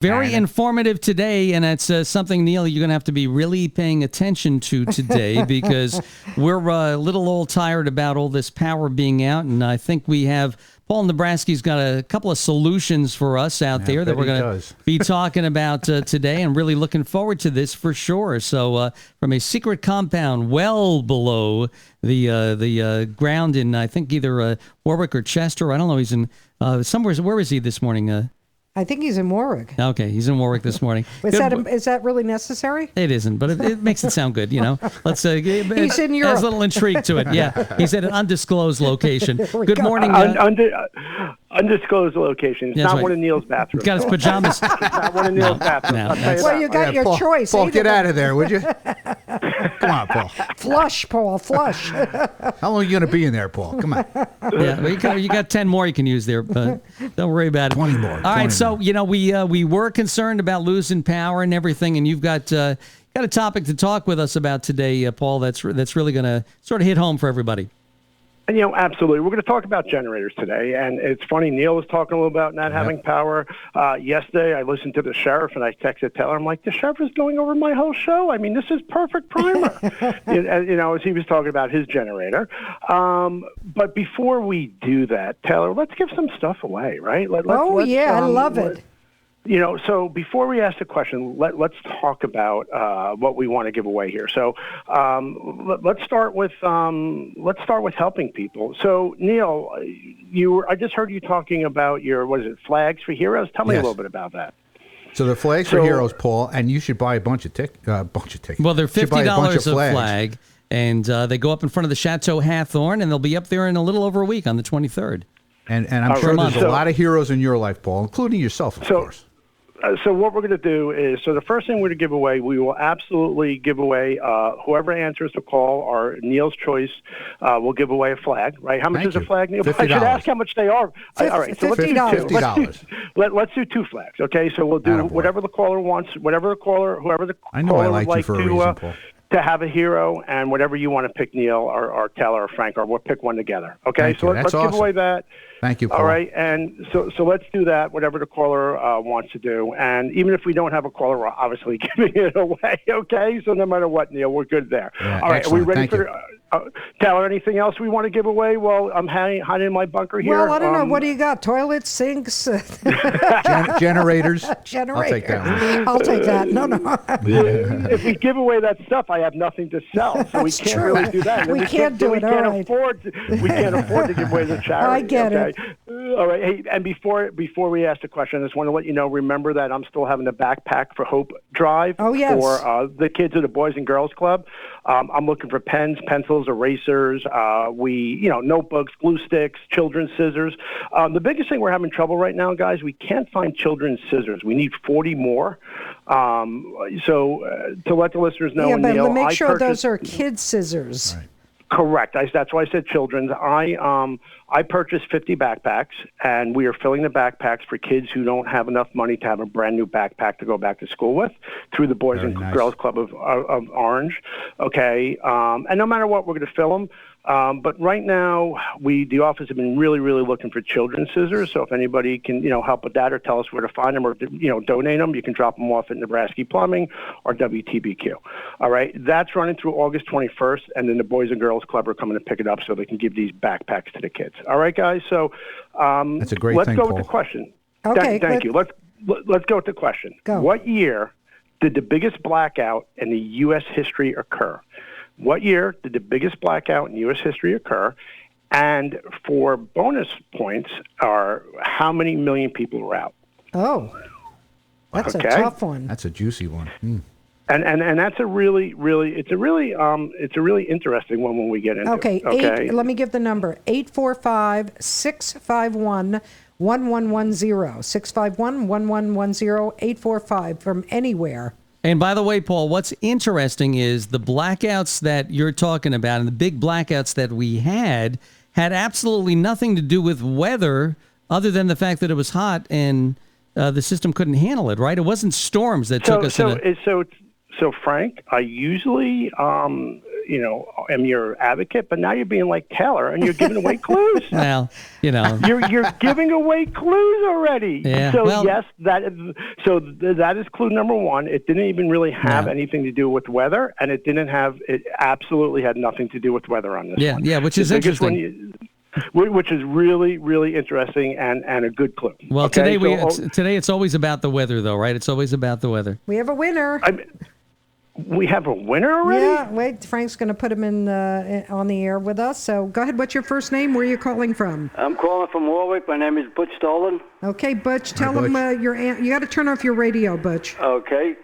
Very informative today, and it's something, Neil, you're going to have to be really paying attention to today because we're a little old tired about all this power being out, and I think we have Paul Nebrasky's got a couple of solutions for us out there that we're going to be talking about today, and really looking forward to this for sure. So from a secret compound well below the ground in, I think, either Warwick or Chester. I don't know. He's in somewhere. Where is he this morning? I think he's in Warwick. Okay, he's in Warwick this morning. Is that really necessary? It isn't, but it makes it sound good, Let's he's in Europe. Has a little intrigue to it. Yeah, he's at an undisclosed location. Good morning. Undisclosed location. It's not right. One of Neil's bathrooms. He's got his pajamas. It's not one of Neil's bathrooms. Well, you got your choice. Paul, get out of there, would you? Come on, Paul. Flush, Paul. Flush. How long are you going to be in there, Paul? Come on. Yeah, well, you got 10 more you can use there, but don't worry about it. 20 more. All right, so we were concerned about losing power and everything, and you've got a topic to talk with us about today, Paul. That's really going to sort of hit home for everybody. And, absolutely. We're going to talk about generators today. And it's funny, Neil was talking a little about not having power. Yesterday, I listened to the sheriff, and I texted Taylor. I'm like, the sheriff is going over my whole show. I mean, this is perfect primer, as he was talking about his generator. But before we do that, Taylor, let's give some stuff away, right? Let's, I love it. So before we ask the question, let's talk about what we want to give away here. So let's start with helping people. So Neil, I just heard you talking about your flags for heroes. Tell me a little bit about that. So the flags for heroes, Paul, and you should buy a bunch of tickets. Well, they're $50 a flag, and they go up in front of the Chateau Hathorn, and they'll be up there in a little over a week on the 23rd. And I'm sure there's a lot of heroes in your life, Paul, including yourself, of course. So what we're going to do is, the first thing we're going to give away, we will absolutely give away, whoever answers the call, or Neil's choice, will give away a flag, right? How much is a flag, Neil? $50. I should ask how much they are. All right, so let's do $50. Let's do two flags, okay? So we'll do whatever the caller wants, whoever the caller would like to have a hero, and whatever you want to pick, Neil or Taylor or Frank, or we'll pick one together, okay? So let's give away that. Thank you, Paul. All right, and so let's do that, whatever the caller wants to do. And even if we don't have a caller, we're obviously giving it away, okay? So no matter what, Neil, we're good there. Yeah, all right, excellent. Are we ready Thank for Taylor, anything else we want to give away? Well, I'm hiding in my bunker here. Well, I don't know. What do you got? Toilets, sinks? Generators? I'll take that one. I'll take that. No. If we give away that stuff, I have nothing to sell, so we can't really do that. We can't do it. We can't afford to give away the charity. I get it. All right. Hey, and before we ask the question, I just want to let you know, remember that I'm still having the Backpack for Hope drive for the kids of the Boys and Girls Club. I'm looking for pens, pencils, erasers, notebooks, glue sticks, children's scissors. The biggest thing we're having trouble right now, guys, we can't find children's scissors. We need 40 more. So to let the listeners know, but Neil, make sure those are kids' scissors. Right. Correct. That's why I said children's. I purchased 50 backpacks, and we are filling the backpacks for kids who don't have enough money to have a brand new backpack to go back to school with through the Boys and Girls Club of Orange. Okay. And no matter what, we're going to fill them. But right now, the office have been really, really looking for children's scissors. So if anybody can, help with that or tell us where to find them or, donate them, you can drop them off at Nebrasky Plumbing or WTBQ. All right. That's running through August 21st. And then the Boys and Girls Club are coming to pick it up so they can give these backpacks to the kids. All right, guys. So that's a great let's thing, go Paul. with the question. Okay. Thank you. Let's go with the question. Go. What year did the biggest blackout in the U.S. history occur? What year did the biggest blackout in U.S. history occur? And for bonus points are how many million people were out? Oh, that's a tough one. That's a juicy one. And that's a really it's a really interesting one when we get into it. Okay. Let me give the number 845-651-1110 651-1110 845 from anywhere. And by the way, Paul, what's interesting is the blackouts that you're talking about and the big blackouts that we had absolutely nothing to do with weather other than the fact that it was hot and the system couldn't handle it, right? It wasn't storms that took us So, Frank, I usually am your advocate, but now you're being like Taylor and you're giving away clues. Well, you're giving away clues already. Yeah, So yes, that is clue number one. It didn't even really have anything to do with weather, and it absolutely had nothing to do with weather on this one. Yeah, which is interesting. Which is really, really interesting and a good clue. Well, today it's always about the weather, though, right? It's always about the weather. We have a winner. We have a winner already? Yeah, wait, Frank's going to put him on the air with us. So go ahead. What's your first name? Where are you calling from? I'm calling from Warwick. My name is Butch Dolan. Okay, Butch, tell him you got to turn off your radio, Butch. Okay.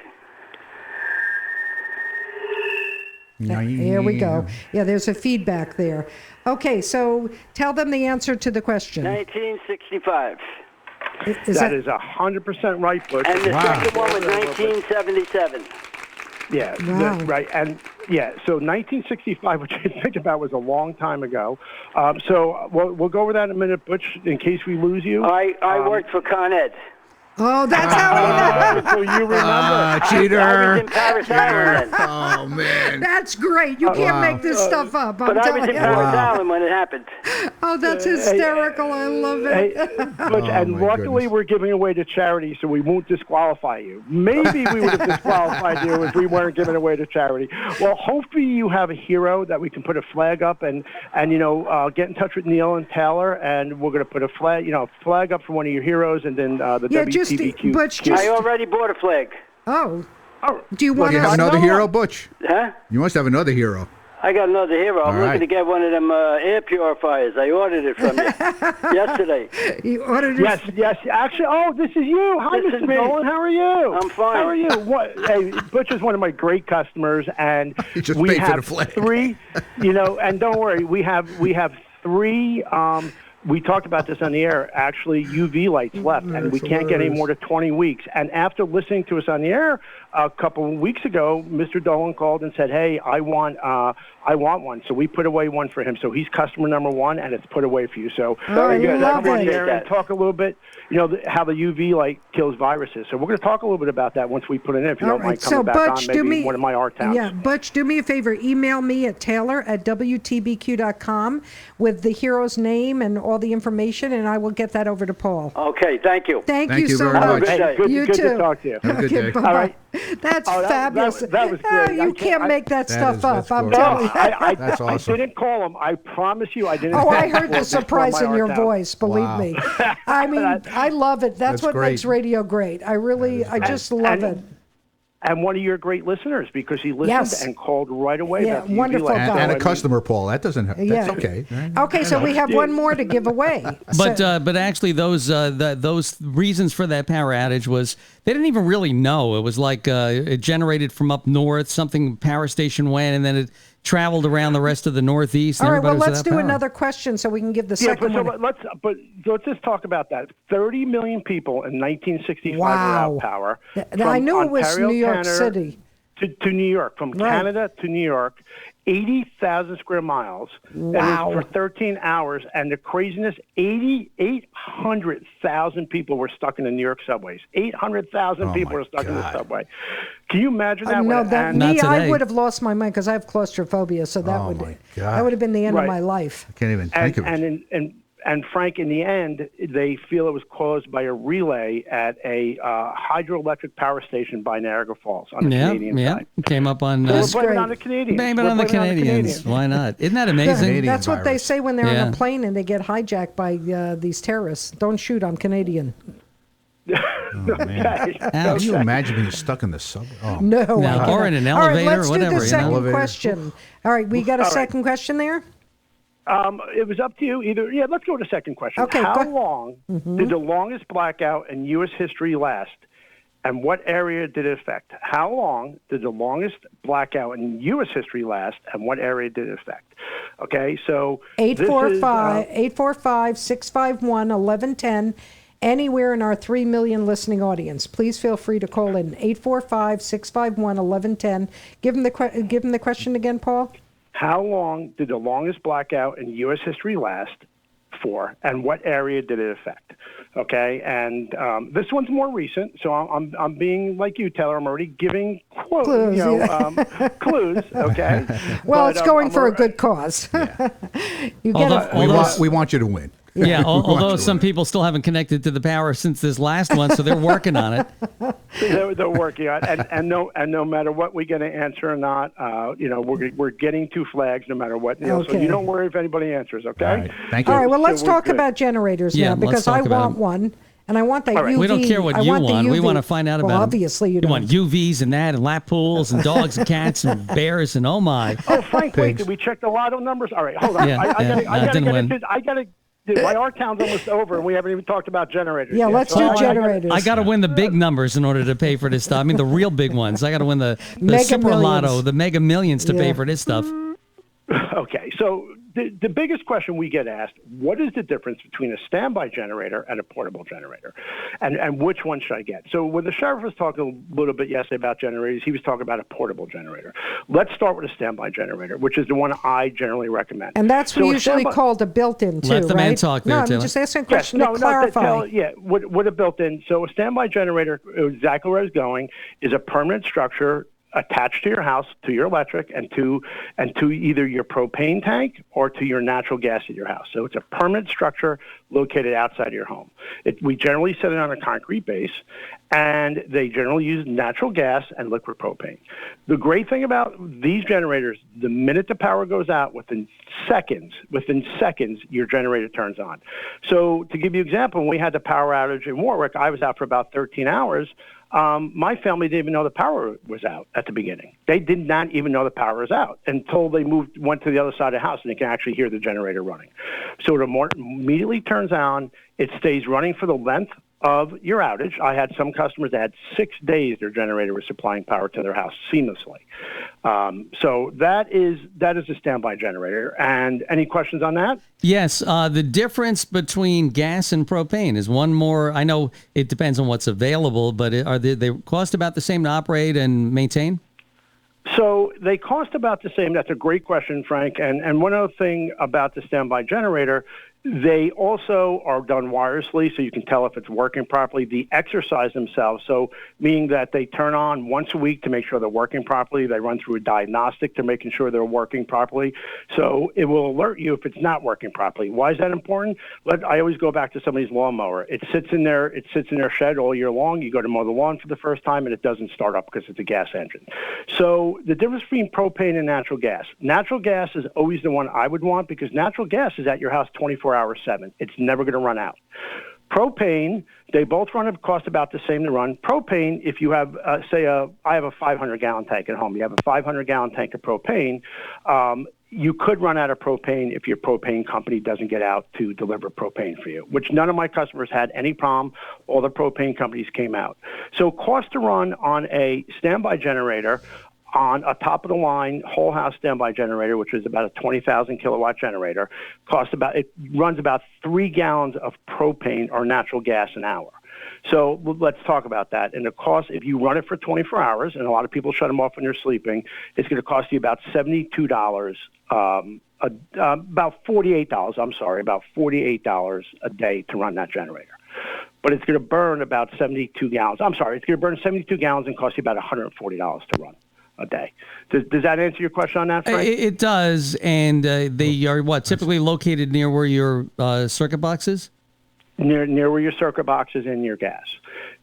Here we go. Yeah, there's a feedback there. Okay, so tell them the answer to the question. 1965. That is 100% right, Butch. And the second one was 1977. Yeah, wow. Right. And so 1965, which I think about was a long time ago. So we'll go over that in a minute, Butch, in case we lose you. I worked for Con Ed. Oh, that's how he knows. So you remember. Cheater. I was in Paris Island then. Oh, man. That's great. You can't make this stuff up. But I was in Paris Island when it happened. Oh, that's hysterical. I love it. Butch, and luckily we're giving away to charity, so we won't disqualify you. Maybe we would have disqualified you if we weren't giving away to charity. Well, hopefully you have a hero that we can put a flag up and get in touch with Neil and Taylor, and we're going to put a flag up for one of your heroes, and then the WTBQ. I already bought a flag. Oh. Do you want You have another hero, Butch? Huh? You must have another hero. I got another hero. I'm looking to get one of them air purifiers. I ordered it from you yesterday. You ordered it? Yes. Actually, this is you. Hi, Mr. Nolan. How are you? I'm fine. How are you? Hey, Butch is one of my great customers, and He just we paid for have the flag. 3. And don't worry, we have 3. We talked about this on the air, actually, UV lights left, and we can't get any more to 20 weeks. And after listening to us on the air a couple of weeks ago, Mr. Dolan called and said, hey, I want one. So we put away one for him. So he's customer number 1, and it's put away for you. So very good. Let's come on there and talk a little bit, how the UV light kills viruses. So we're going to talk a little bit about that once we put it in, if you don't mind coming back on maybe one of my art towns. Yeah, Butch, do me a favor. Email me at taylor@wtbq.com with the hero's name and all the information, and I will get that over to Paul. Okay, thank you. Thank you so very much. much. Hey, You good too. to talk to you. Have a good day. Bye-bye. All right. That's that fabulous. was great. You can't make that stuff up. I'm glorious. telling you. That's awesome. I didn't call him. I promise you I didn't. Oh, I heard the surprise in your voice, believe Wow. me. I mean, I love it. That's what great. makes radio great. I just love it. And one of your great listeners, because he listened and called right away. Yeah, about the UV wonderful light. guy. And a customer, Paul. That doesn't have. That's okay. Okay, so we have one more to give away. But actually, those reasons for that power outage was they didn't even really know. It was like it generated from up north, something power station went, and then it traveled around the rest of the Northeast. All right, well, everybody was let's do without power. another question so we can give the second one. Let's just talk about that. 30 million people in 1965 were Wow. out power. I knew it was Ontario, New York Canada, City. to New York, from Right. Canada to New York, 80,000 square miles. Wow. And for 13 hours. And the craziness, 800,000 people were stuck in the New York subways. 800,000 people were stuck in the subway. Can you imagine that? No, Not I today. would have lost my mind because I have claustrophobia, so that would have been the end of my life. I can't even think of it. And Frank, in the end, they feel it was caused by a relay at a hydroelectric power station by Niagara Falls on the Canadian side. Came up on. We're blaming it on the Canadians. Blame it on the Canadians. Why not? Isn't that amazing? That's what they say when they're on Yeah. a plane and they get hijacked by these terrorists. Don't shoot, I'm Canadian. Can you imagine being stuck in the subway? Oh. No. Or in an All right, elevator let's or whatever. do the second Elevator. question. All right, we got a second question there? It was up to you. Let's go to the second question. Okay, How go- long did the longest blackout in U.S. history last, and what area did it affect? How long did the longest blackout in U.S. history last, and what area did it affect? Okay, so 845-651-1110, anywhere in our 3 million listening audience. Please feel free to call in, 845-651-1110. Give them the question again, Paul. how long did the longest blackout in U.S. history last, for, and what area did it affect? Okay, and this one's more recent, so I'm being like you, Taylor. I'm already giving clues. Clues. Okay. Well, it's going for a good cause. Yeah. We want you to win. Yeah, although some people still haven't connected to the power since this last one, so they're working on it. They're working on it, and no matter what we get an answer or not, we're getting 2 flags no matter what. Neil. Okay. So you don't worry if anybody answers. Okay. All right. Thank you. All right. Well, let's talk about generators now, because I want one. And I want that UV. We don't care what you want. We want to find out about them. Obviously, you don't. want UVs and that, and lap pools, and dogs and cats and bears, and oh my. Oh, Frank, wait, did we check the lotto numbers? All right, hold on. Yeah, I got to. Our town's almost over, and we haven't even talked about generators. Yeah, let's do generators. I got to win the big numbers in order to pay for this stuff. I mean, the real big ones. I got to win the Super Lotto, the Mega Millions to pay for this stuff. Okay, so the biggest question we get asked, what is the difference between a standby generator and a portable generator? And which one should I get? So when the sheriff was talking a little bit yesterday about generators, he was talking about a portable generator. Let's start with a standby generator, which is the one I generally recommend. And that's usually called a built-in, too, Let the man talk there, I'm Taylor. just asking a question to clarify. What a built-in. So a standby generator, exactly where I was going, is a permanent structure attached to your house, to your electric, and to either your propane tank or to your natural gas at your house. So it's a permanent structure located outside of your home. We generally set it on a concrete base, and they generally use natural gas and liquid propane. The great thing about these generators, the minute the power goes out, within seconds, your generator turns on. So to give you an example, when we had the power outage in Warwick, I was out for about 13 hours. My family didn't even know the power was out at the beginning. They did not even know the power was out until they went to the other side of the house, and they can actually hear the generator running. So it immediately turns on. It stays running for the length of your outage. I had some customers that had 6 days their generator was supplying power to their house seamlessly. So that is a standby generator. And any questions on that? Yes. The difference between gas and propane is one more. I know it depends on what's available, but they cost about the same to operate and maintain? So they cost about the same. That's a great question, Frank. And one other thing about the standby generator, they also are done wirelessly, so you can tell if it's working properly. The exercise themselves, so meaning that they turn on once a week to make sure they're working properly. They run through a diagnostic to making sure they're working properly. So it will alert you if it's not working properly. Why is that important? I always go back to somebody's lawnmower. It sits in their shed all year long. You go to mow the lawn for the first time, and it doesn't start up because it's a gas engine. So the difference between propane and natural gas. Natural gas is always the one I would want because natural gas is at your house 24 hours 7. It's never going to run out. Propane, they both cost about the same to run. Propane, if you have, I have a 500-gallon tank at home. You have a 500-gallon tank of propane. You could run out of propane if your propane company doesn't get out to deliver propane for you, which none of my customers had any problem. All the propane companies came out. So cost to run on a standby generator, on a top-of-the-line whole house standby generator, which is about a 20,000 kilowatt generator, it runs about 3 gallons of propane or natural gas an hour. So let's talk about that. And the cost, if you run it for 24 hours, and a lot of people shut them off when they're sleeping, it's going to cost you about $72, about $48 a day to run that generator. But it's going to burn about 72 gallons. It's going to burn 72 gallons and cost you about $140 to run a day. Does that answer your question on that, Frank? It does. And they are typically located near where your circuit box is? Near where your circuit box is in your gas.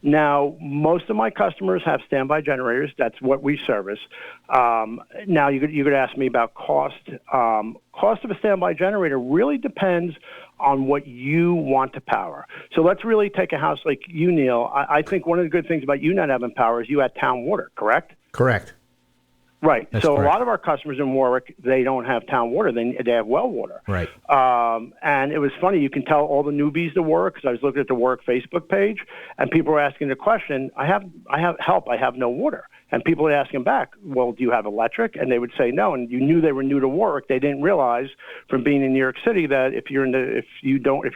Now, most of my customers have standby generators. That's what we service. Now, you could ask me about cost. Cost of a standby generator really depends on what you want to power. So let's really take a house like you, Neil. I think one of the good things about you not having power is you had town water, correct? Correct. Right. That's so correct. A lot of our customers in Warwick, they don't have town water. They have well water. Right. And it was funny. You can tell all the newbies to Warwick because I was looking at the Warwick Facebook page, and people were asking the question, I have help. I have no water. And people would ask them back, well, do you have electric? And they would say no. And you knew they were new to Warwick. They didn't realize from being in New York City that if you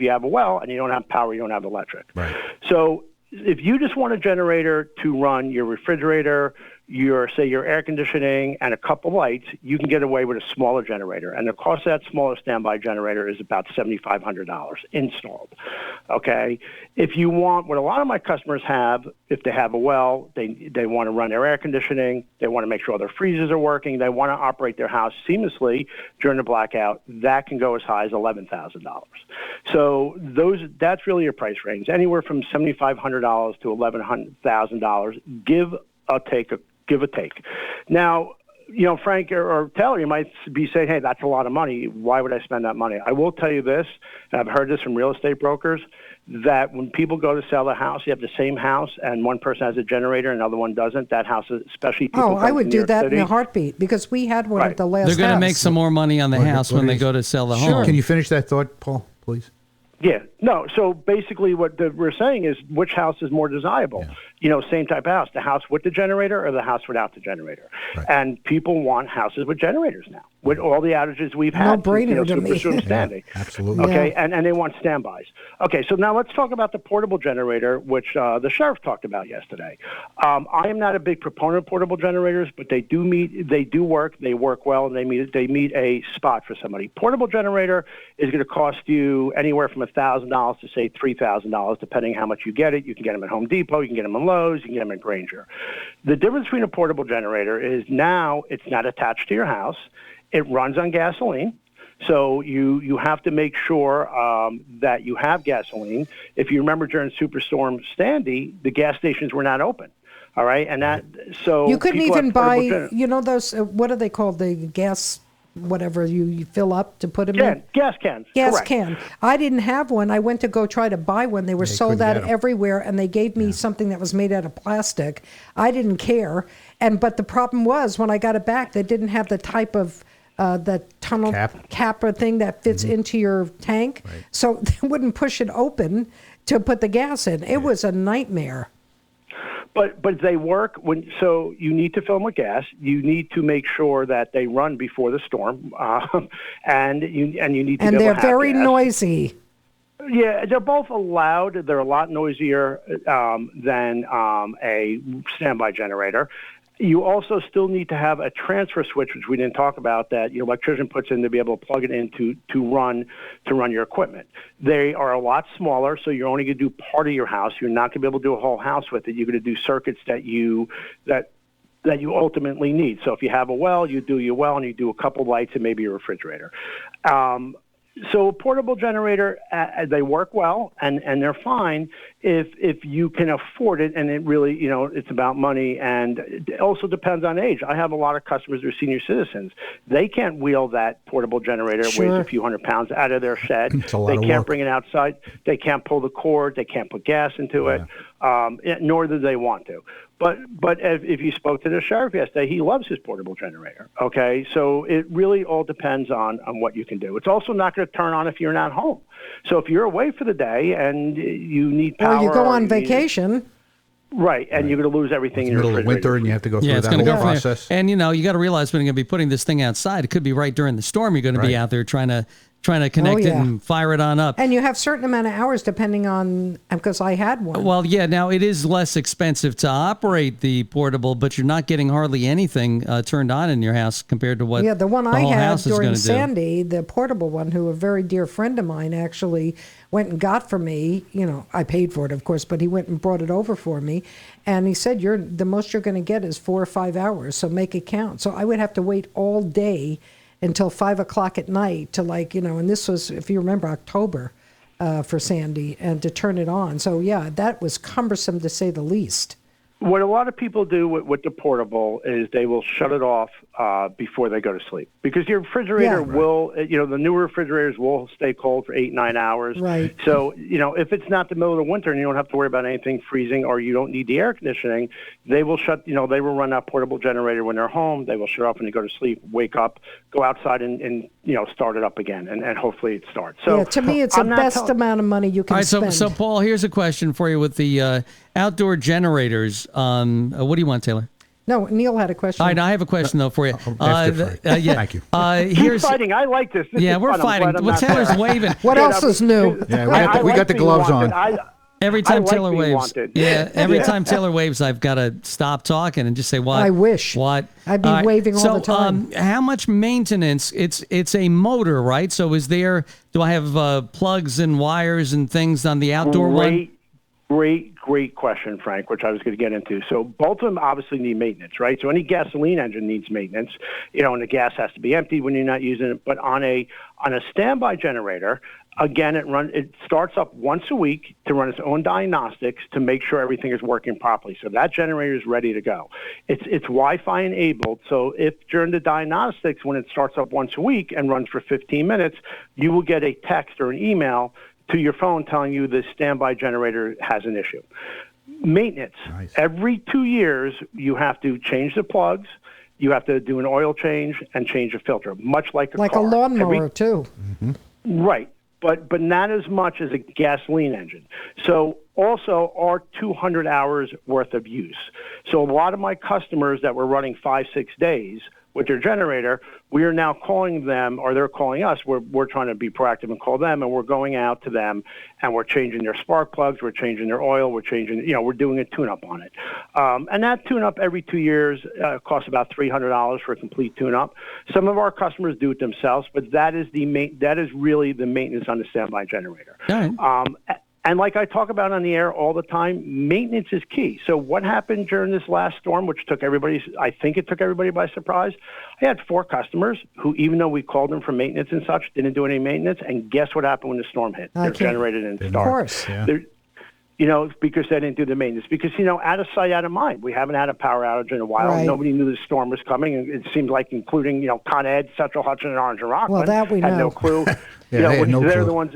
have a well and you don't have power, you don't have electric. Right. So if you just want a generator to run your refrigerator, your air conditioning and a couple lights, you can get away with a smaller generator. And the cost of that smaller standby generator is about $7,500 installed. Okay? If you want, what a lot of my customers have, if they have a well, they want to run their air conditioning, they want to make sure all their freezers are working, they want to operate their house seamlessly during the blackout, that can go as high as $11,000. So that's really your price range, anywhere from $7,500 to $11,000. Give a take. Now, Frank or Taylor, you might be saying, hey, that's a lot of money. Why would I spend that money? I will tell you this, and I've heard this from real estate brokers, that when people go to sell a house, you have the same house, and one person has a generator and another one doesn't. That house, especially people I would do that City. in a heartbeat, because we had one at the last They're going to house. make some more money on the house when they go to sell the home. Can you finish that thought, Paul, please? Yeah. No. So basically what we're saying is which house is more desirable? Yeah. Same type of house, the house with the generator or the house without the generator. Right. And people want houses with generators now. With all the outages we've had, no-brainer to me. Standing. Yeah, absolutely. Okay, and they want standbys. Okay, so now let's talk about the portable generator, which the sheriff talked about yesterday. I am not a big proponent of portable generators, but they do work, they work well, and they meet a spot for somebody. Portable generator is going to cost you anywhere from $1,000 to say $3,000, depending how much you get it. You can get them at Home Depot, you can get them at Lowe's, you can get them at Grainger. The difference between a portable generator is now it's not attached to your house. It runs on gasoline, so you have to make sure that you have gasoline. If you remember during Superstorm Sandy, the gas stations were not open. All right, and so you couldn't even buy, those what are they called? The gas, whatever you fill up to put them in. Gas cans. Gas correct. can. I didn't have one. I went to go try to buy one. They were sold out everywhere, and they gave me something that was made out of plastic. I didn't care, but the problem was when I got it back, they didn't have the type of the tunnel capper thing that fits into your tank, so they wouldn't push it open to put the gas in. It was a nightmare. But they work so you need to fill them with gas. You need to make sure that they run before the storm, and you need to. And be able they're to have very gas. noisy. Yeah, they're both allowed. They're a lot noisier than a standby generator. You also still need to have a transfer switch, which we didn't talk about, that your electrician puts in to be able to plug it in to run your equipment. They are a lot smaller, so you're only going to do part of your house. You're not going to be able to do a whole house with it. You're going to do circuits that you ultimately need. So if you have a well, you do your well, and you do a couple lights and maybe a refrigerator. So a portable generator, they work well, and they're fine if you can afford it, and it really, it's about money, and it also depends on age. I have a lot of customers who are senior citizens. They can't wheel that portable generator. It weighs a few hundred pounds out of their shed. They can't bring it outside. They can't pull the cord. They can't put gas into it, nor do they want to. But if you spoke to the sheriff yesterday, he loves his portable generator, okay? So it really all depends on what you can do. It's also not going to turn on if you're not home. So if you're away for the day and you need power... Or you go on vacation... Right, and you're going to lose everything in your middle of winter, and you have to go through that whole process. And, you got to realize when you're going to be putting this thing outside, it could be right during the storm. You're going to be out there trying to connect it and fire it on up. And you have certain amount of hours depending on, because I had one. Well, now it is less expensive to operate the portable, but you're not getting hardly anything turned on in your house compared to what the one I whole had house is during going to Sandy, the portable one, who a very dear friend of mine actually went and got for me. I paid for it, of course, but he went and brought it over for me. And he said, the most you're going to get is 4 or 5 hours, so make it count. So I would have to wait all day until 5 o'clock at night to and this was, if you remember, October for Sandy, and to turn it on. So that was cumbersome to say the least. What a lot of people do with the portable is they will shut it off before they go to sleep, because your refrigerator will, the newer refrigerators will stay cold for 8-9 hours. Right. So, if it's not the middle of the winter and you don't have to worry about anything freezing, or you don't need the air conditioning, they will they will run that portable generator when they're home. They will shut off when they go to sleep, wake up, go outside and start it up again, and hopefully it starts. So to me, it's the best amount of money you can spend. So Paul, here's a question for you with the outdoor generators. What do you want, Taylor? No, Neil had a question. All right, I have a question, though, for you. Thank you. Keep fighting. I like this. We're fighting. Well, Taylor's waving. What else is new? Yeah, we got the gloves on. Every time like Taylor being waves, wanted. every time Taylor waves, I've got to stop talking and just say, "What?" I wish. What? I'd be waving all the time. How much maintenance? It's a motor, right? So do I have plugs and wires and things on the outdoor one? Great question, Frank, which I was going to get into. So both of them obviously need maintenance, right? So any gasoline engine needs maintenance, and the gas has to be empty when you're not using it. But on a standby generator, again, it starts up once a week to run its own diagnostics to make sure everything is working properly. So that generator is ready to go. It's Wi-Fi enabled. So if during the diagnostics, when it starts up once a week and runs for 15 minutes, you will get a text or an email to your phone telling you the standby generator has an issue. Maintenance. Nice. Every 2 years, you have to change the plugs. You have to do an oil change and change a filter, much like a car. Like a lawnmower, too. Mm-hmm. Right. But not as much as a gasoline engine. So also our 200 hours worth of use. So a lot of my customers that were running 5-6 days with their generator, we are now calling them, or they're calling us. We're trying to be proactive and call them, and we're going out to them, and we're changing their spark plugs, we're changing their oil, we're doing a tune-up on it. And that tune-up every 2 years costs about $300 for a complete tune-up. Some of our customers do it themselves, but that is really the maintenance on the standby generator. All right. And like I talk about on the air all the time, maintenance is key. So what happened during this last storm, which I think it took everybody by surprise? I had 4 customers who, even though we called them for maintenance and such, didn't do any maintenance. And guess what happened when the storm hit? Their generator didn't start. Of course. Yeah. Because they didn't do the maintenance. Because, out of sight, out of mind. We haven't had a power outage in a while. Right. Nobody knew the storm was coming. And it seemed like, including, Con Ed, Central Hudson, and Orange and Rockland. Well, that we know. Had no clue. They had no clue. The ones.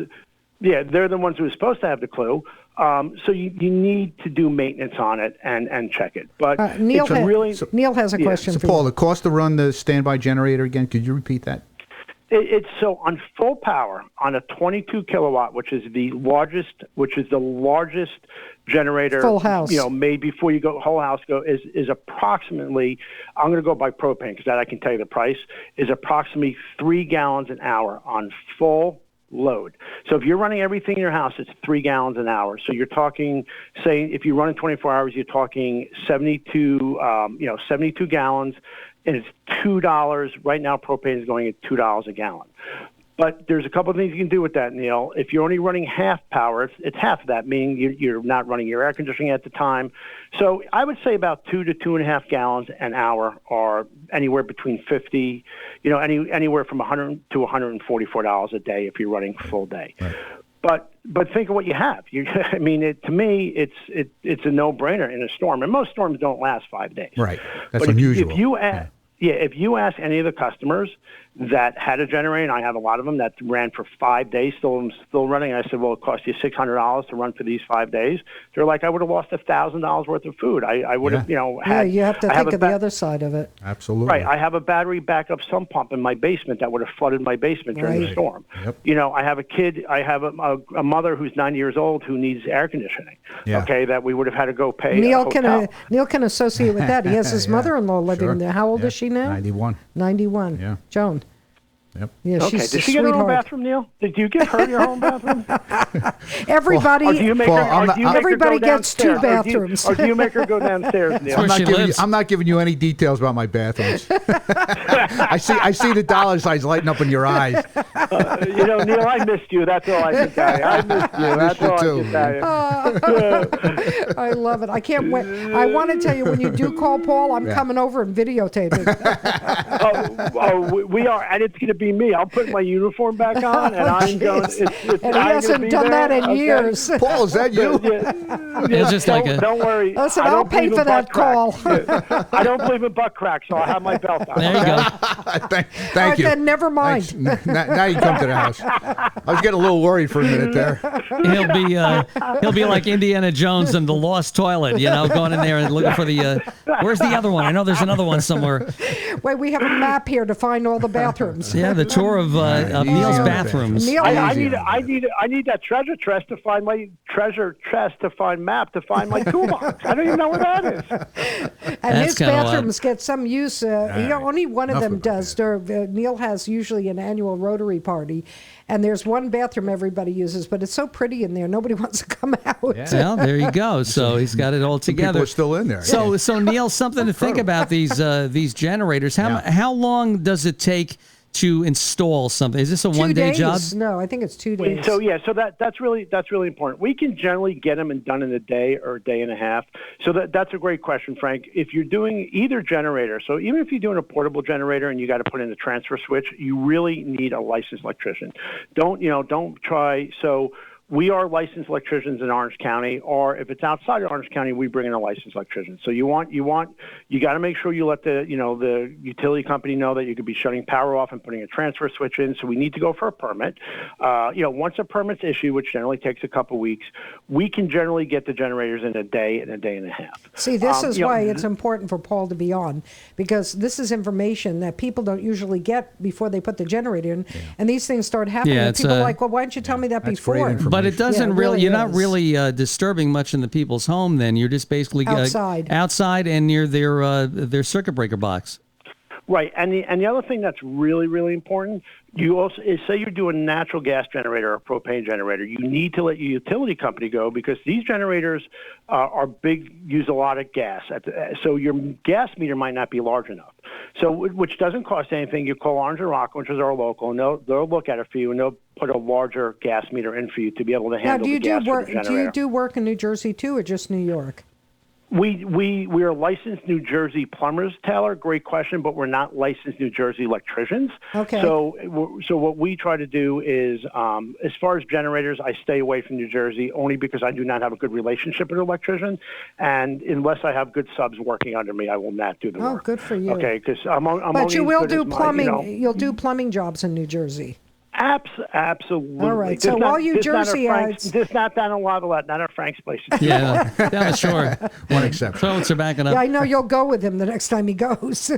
Yeah, they're the ones who are supposed to have the clue. So you need to do maintenance on it and check it. But Neil has a question for you. Paul, the cost to run the standby generator again, could you repeat that? It's so on full power on a 22 kilowatt, which is the largest generator, full house, made before you go whole house is approximately. I'm going to go by propane because that I can tell you the price is approximately 3 gallons an hour on full load. So if you're running everything in your house, it's 3 gallons an hour. So you're talking, say, if you run in 24 hours, you're talking 72 gallons, and it's $2. Right now, propane is going at $2 a gallon. But there's a couple of things you can do with that, Neil. If you're only running half power, it's half of that, meaning you're not running your air conditioning at the time. So I would say about 2 to 2.5 gallons an hour, or anywhere between 50, anywhere from $100 to $144 a day if you're running full day. Right. But think of what you have. To me, it's a no-brainer in a storm, and most storms don't last 5 days. Right, that's unusual. If you ask any of the customers that had a generator, and I have a lot of them that ran for 5 days, still running. And I said, well, it cost you $600 to run for these 5 days. They're like, I would have lost $1,000 worth of food. I would have, had. Yeah, you have to think of the other side of it. Absolutely. Right. I have a battery backup sump pump in my basement that would have flooded my basement during the storm. Yep. I have a kid. I have a mother who's 90 years old who needs air conditioning. Yeah. Okay, that we would have had to go pay. Neil can associate with that. He has his mother-in-law living there. How old is she now? 91. 91. Yeah. Joan. Yep. Yeah, okay. She's Did she get her own bathroom, Neil? Did you get her your own bathroom? Everybody. Everybody gets 2 bathrooms. Or do you make her go downstairs, Neil? I'm not giving you any details about my bathrooms. I see the dollar signs lighting up in your eyes. Neil, I missed you. That's all I can tell you. I missed you. That's all I can tell you. I love it. I can't wait. I want to tell you, when you do call Paul, I'm coming over and videotaping. We are, and it's going to be me. I'll put my uniform back on, and I'm going. And he hasn't done that in years. Paul, is that you? It's just don't worry. Listen, I'll pay for that call. I don't believe in butt crack, so I'll have my belt on. There you go. Thank you. Then never mind. Now you come to the house. I was getting a little worried for a minute there. He'll be like Indiana Jones in the lost toilet, going in there and looking for the. Where's the other one? I know there's another one somewhere. Wait, we have a map here to find all the bathrooms. Yeah, the tour of Neil's bathrooms. Neil, I need that treasure chest to find my map to find my toolbox. I don't even know where that is. And That's his kinda odd. bathrooms get some use. Only one of Enough them about does. Neil has usually an annual Rotary party, and there's one bathroom everybody uses, but it's so pretty in there, nobody wants to come out. Yeah. Well, there you go. So he's got it all together. People are still in there. So Neil, something to think about these generators. How long does it take to install something? Is this a 2 one-day days? job? No, I think it's 2 days. So that's really important. We can generally get them done in a day or a day and a half. So that's a great question, Frank. If you're doing either generator, so even if you're doing a portable generator and you got to put in a transfer switch, you really need a licensed electrician. Don't try. So we are licensed electricians in Orange County, or if it's outside of Orange County, we bring in a licensed electrician. So you got to make sure you let the utility company know that you could be shutting power off and putting a transfer switch in. So we need to go for a permit. Once a permit's issued, which generally takes a couple weeks, we can generally get the generators in a day and a half. See, this is why it's important for Paul to be on, because this is information that people don't usually get before they put the generator in, and these things start happening. Yeah, and it's, people are like, well, why didn't you tell me that that's before? great information. But it doesn't Yeah, it really, really you're not is. really disturbing much in the people's home then. You're just basically outside and near their circuit breaker box. Right, and the other thing that's really, really important, you also say you're doing a natural gas generator or a propane generator, you need to let your utility company go, because these generators are big, use a lot of gas. So your gas meter might not be large enough. So which doesn't cost anything. You call Orange and Rock, which is our local, and they'll look at it for you, and they'll put a larger gas meter in for you to be able to handle the gas for the generator. Do you do work in New Jersey too, or just New York? We are licensed New Jersey plumbers, Taylor. Great question, but we're not licensed New Jersey electricians. Okay. So what we try to do is, as far as generators, I stay away from New Jersey only because I do not have a good relationship with an electrician, and unless I have good subs working under me, I will not do the work. Oh, good for you. Okay, because I'm But you only will as good do as my, plumbing. You'll do plumbing jobs in New Jersey. Absolutely. All right. So all you Jersey-ites, just not down a lot of that, not at Frank's place. Yeah, down the shore. One exception. Toilets are backing up. yeah, I know you'll go with him the next time he goes.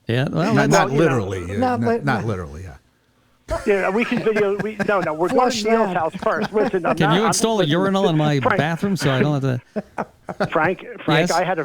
Yeah, well, Not literally. Not Not literally. Yeah. Yeah, we can video. No, we're Flush going to Neil's that. house first. Listen, can you install a urinal in my bathroom so I don't have to? Frank, Yes? I had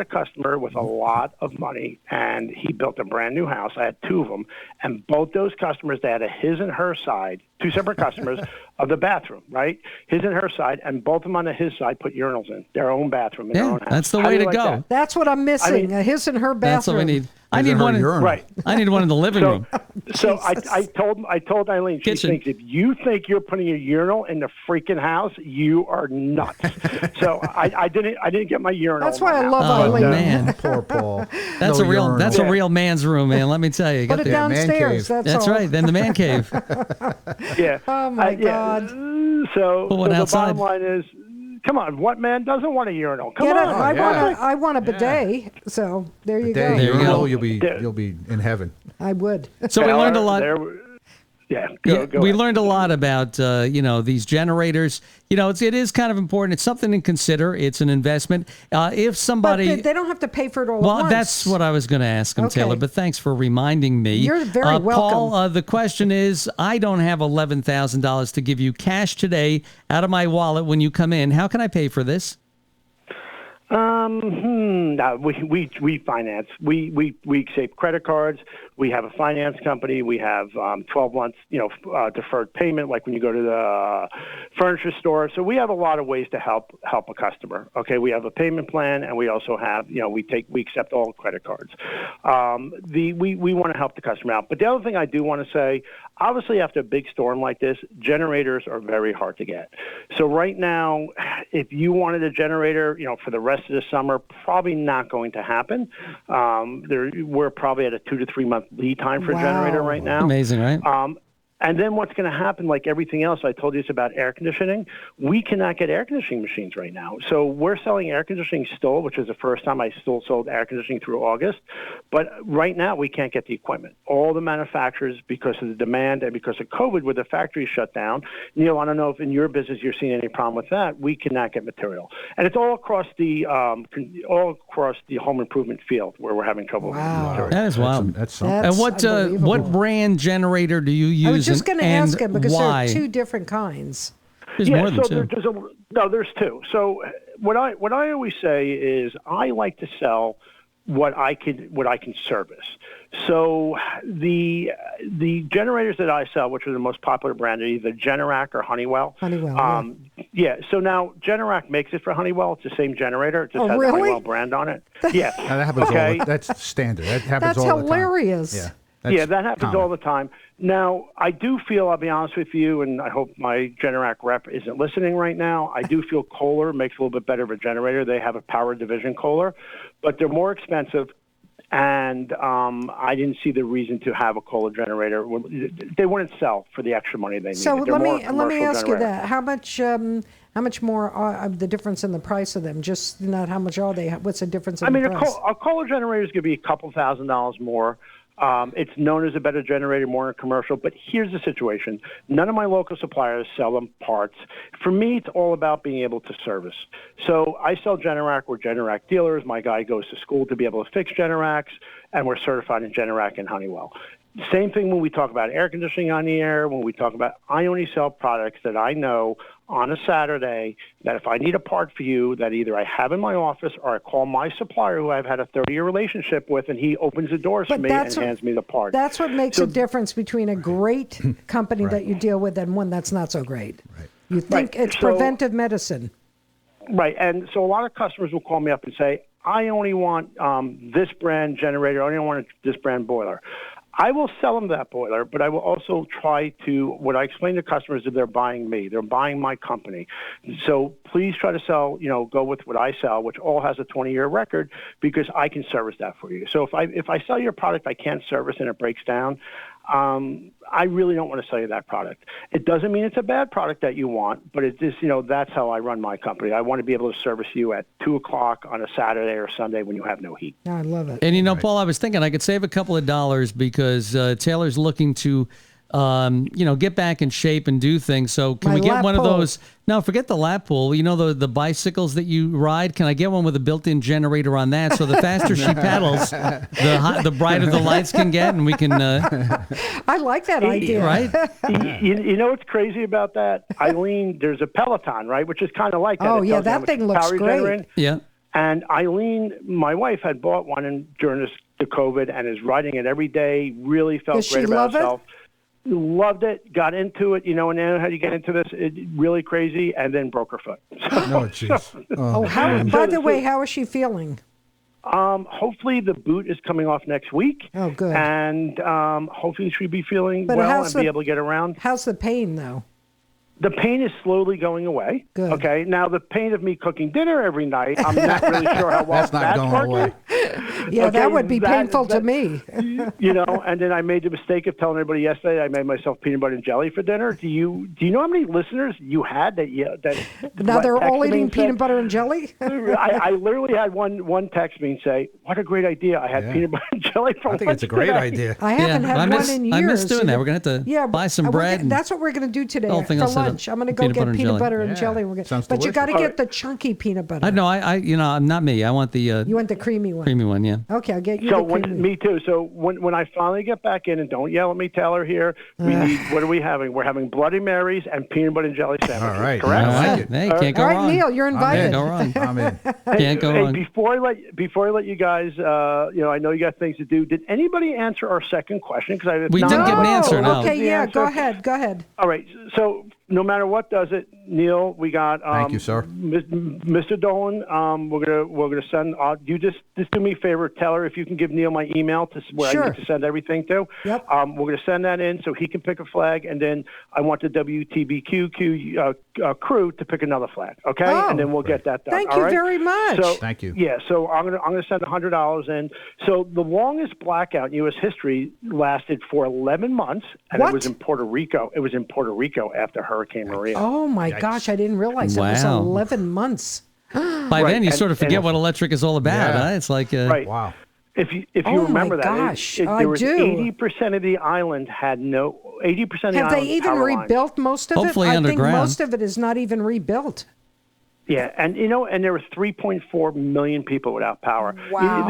a customer with a lot of money, and he built a brand new house. I had two of them, and both those customers, they had a his and her side, two separate customers of the bathroom, right? His and her side, and both of them on the his side put urinals in their own bathroom in their Yeah, own house. that's the How way do you to like go. that? That's what I'm missing. A his and her bathroom. That's what we need. I His need and her one. urinal. Right. I need one in the living room. So I told Eileen, she Kitchen. thinks if you think you're putting a urinal in the freaking house, you are nuts. So I didn't get my urinal. That's in my why I house. love Oh, Eileen. man. Poor Paul. That's No a real. urinal. That's a real man's room, man. Let me tell you. Put it man downstairs. cave. That's all. Right. Then the man cave. Yeah. Oh my God. So Put one the outside. bottom line is, come on, what man doesn't want a urinal? Come Get it? on. I want a bidet. So there you Day, go. There you urinal, go. you'll be in heaven. I would. So we learned a lot. Yeah, Yeah, go we ahead. learned a lot about these generators. It is kind of important. It's something to consider. It's an investment. If But somebody, they don't have to pay for it all at well, once. that's what I was going to ask him, Okay. Taylor. But thanks for reminding me. You're very Paul. welcome. The question is, I don't have $11,000 to give you cash today out of my wallet when you come in. How can I pay for this? No, we finance. We accept credit cards. We have a finance company. We have 12 months, deferred payment, like when you go to the furniture store. So we have a lot of ways to help a customer. Okay, we have a payment plan, and we also have, we accept all credit cards. We want to help the customer out. But the other thing I do want to say, obviously, after a big storm like this, generators are very hard to get. So right now, if you wanted a generator, for the rest of the summer, probably not going to happen. We're probably at a 2 to 3 month lead time for a generator right now. Amazing, right? And then what's going to happen, like everything else, I told you it's about air conditioning. We cannot get air conditioning machines right now. So we're selling air conditioning still, which is the first time I still sold air conditioning through August. But right now we can't get the equipment. All the manufacturers, because of the demand and because of COVID, with the factories shut down. Neil, I don't know if in your business you're seeing any problem with that. We cannot get material. And it's all across the home improvement field where we're having trouble with material. That is wild. That's something. That's And what unbelievable. brand generator do you use? I was just going to and ask him because why? there are two different kinds. There's more than two. There's two. So what I always say is I like to sell what I can service. So the generators that I sell, which are the most popular brand, are either Generac or Honeywell. Honeywell. Yeah. So now Generac makes it for Honeywell. It's the same generator. It just has the Honeywell brand on it. Yeah. That happens that's standard. That happens That's all the time. hilarious. Yeah. That happens all the time. Now, I do feel, I'll be honest with you, and I hope my Generac rep isn't listening right now, I do feel Kohler makes a little bit better of a generator. They have a power division Kohler, but they're more expensive, and I didn't see the reason to have a Kohler generator. They wouldn't sell for the extra money they need. So let me ask you that. How much more are the difference in the price of them? Just not how much are they? What's the difference in the price? A Kohler generator is going to be a couple $1,000s more. It's known as a better generator, more in commercial. But here's the situation. None of my local suppliers sell them parts. For me, it's all about being able to service. So I sell Generac. We're Generac dealers. My guy goes to school to be able to fix Generacs, and we're certified in Generac and Honeywell. Same thing when we talk about air conditioning on the air, when we talk about, I only sell products that I know on a Saturday that if I need a part for you that either I have in my office or I call my supplier who I've had a 30-year relationship with and he opens the doors for me and hands me the part. That's what makes a difference between a great company that you deal with and one that's not so great. Right. You think it's preventive medicine. Right. And so a lot of customers will call me up and say, I only want this brand generator. I only want this brand boiler. I will sell them that boiler, but I will also try to, what I explain to customers is they're buying me. They're buying my company. So please try to sell, go with what I sell, which all has a 20-year record, because I can service that for you. So if I sell your product I can't service and it breaks down, I really don't want to sell you that product. It doesn't mean it's a bad product that you want, but it just, that's how I run my company. I want to be able to service you at 2 o'clock on a Saturday or Sunday when you have no heat. I love it. And, Paul, I was thinking I could save a couple of dollars because Taylor's looking to, get back in shape and do things. So can we get one of those? No, forget the lap pool. The bicycles that you ride? Can I get one with a built-in generator on that? So the faster she pedals, the brighter the lights can get, and we can... I like that idea. Right? You know what's crazy about that? Eileen, there's a Peloton, right? Which is kind of like that. Oh, yeah, that thing looks great. Yeah. And Eileen, my wife, had bought one during the COVID and is riding it every day, really felt great about herself. Loved it, got into it, and then how do you get into this? Really crazy, and then broke her foot. Oh, jeez. By the way, how is she feeling? Hopefully the boot is coming off next week. Oh, good. And hopefully she'll be feeling well and be able to get around. How's the pain, though? The pain is slowly going away. Good. Okay. Now the pain of me cooking dinner every night, I'm not really sure how well that's going working. away. Yeah, okay, that would be painful to me. And then I made the mistake of telling everybody yesterday I made myself peanut butter and jelly for dinner. Do you know how many listeners you had that now they're all eating peanut butter and jelly? I literally had one text me and say, "What a great idea! I had peanut butter and jelly for lunch." I think it's a great idea. I haven't had one in years. I miss doing that. We're going to have to buy some bread. That's what we're going to do today for lunch. I'm going to go get peanut butter and jelly. But you got to get the chunky peanut butter. No, not me. I want the. You want the creamy one. Creamy one, yeah. Okay, I'll get you me too. So when I finally get back in, and don't yell at me, Taylor, here, we need, what are we having? We're having Bloody Marys and peanut butter and jelly sandwiches. All right. Correct? I like it. Hey, can't go wrong. All right, Neil, you're invited. Can't go wrong. I'm in. Can't go wrong. Before I let you guys, I know you got things to do. Did anybody answer our second question? Because we didn't get an answer. No. Okay, yeah, go ahead. All right. So no matter what does it, Neil, we got. Thank you, sir. Mr. Dolan, we're gonna send. You just do me a favor, Taylor, if you can give Neil my email to where I need to send everything to. Yep. We're gonna send that in so he can pick a flag, and then I want the WTBQ crew to pick another flag. Okay, and then we'll get that done. Thank you very much. So, thank you. Yeah. So I'm gonna send $100 in. So the longest blackout in U.S. history lasted for 11 months, and it was in Puerto Rico. It was in Puerto Rico after Hurricane Maria. Oh my gosh, I didn't realize it was 11 months. By then, you sort of forget what electric is all about. Huh? It's like wow. If you remember that, there was 80% of the island had no 80% of the island. Have they even rebuilt most of it? Hopefully I underground. think most of it is not even rebuilt. Yeah, and and there were 3.4 million people without power. Wow. And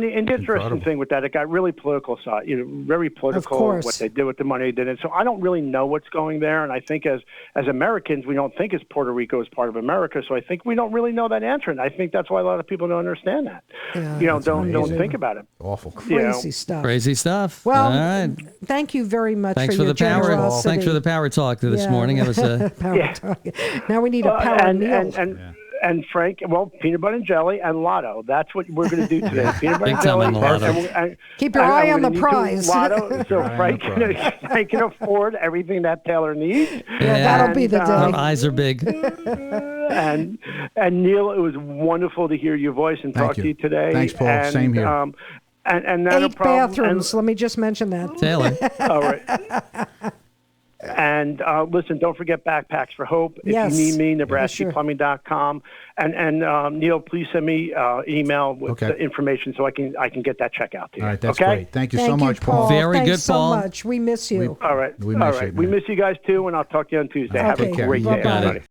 the interesting Incredible. thing with that, it got really political. So very political. course. What they did with the money they did, and so I don't really know what's going there. And I think as Americans, we don't think as Puerto Rico is part of America. So I think we don't really know that answer, and I think that's why a lot of people don't understand that. Yeah, Don't think about it. Awful. Crazy stuff. Crazy stuff. Well, all right. thank you very much Thanks for for your the power. generosity. Thanks for the power talk this Yeah. morning. It was Power talk. Now we need a power meal. And Frank, well, peanut butter and jelly and lotto. That's what we're going to do today. Peanut butter Big and time jelly. on the lotto. And Keep your eye on the we're gonna need to prize. Lotto, so Frank Frank can afford everything that Taylor needs. That'll be the Our day. eyes are big. And Neil, it was wonderful to hear your voice and talk you. to you today. Thanks, Paul. And, Same here. And not a 8 problem. bathrooms. Let me just mention that. Taylor. All right. And listen, don't forget Backpacks for Hope. If Yes. you need me, Sure. NebraskyPlumbing.com. And Neil, please send me email with the information so I can get that check out to you. All right, that's okay? great. Thank you Thank so much, you, Paul. Very Thanks good, so Paul. much. We miss you. All right. We All miss right. you, We man. miss you guys too, and I'll talk to you on Tuesday. Have Okay. a great day, Bye-bye. everybody.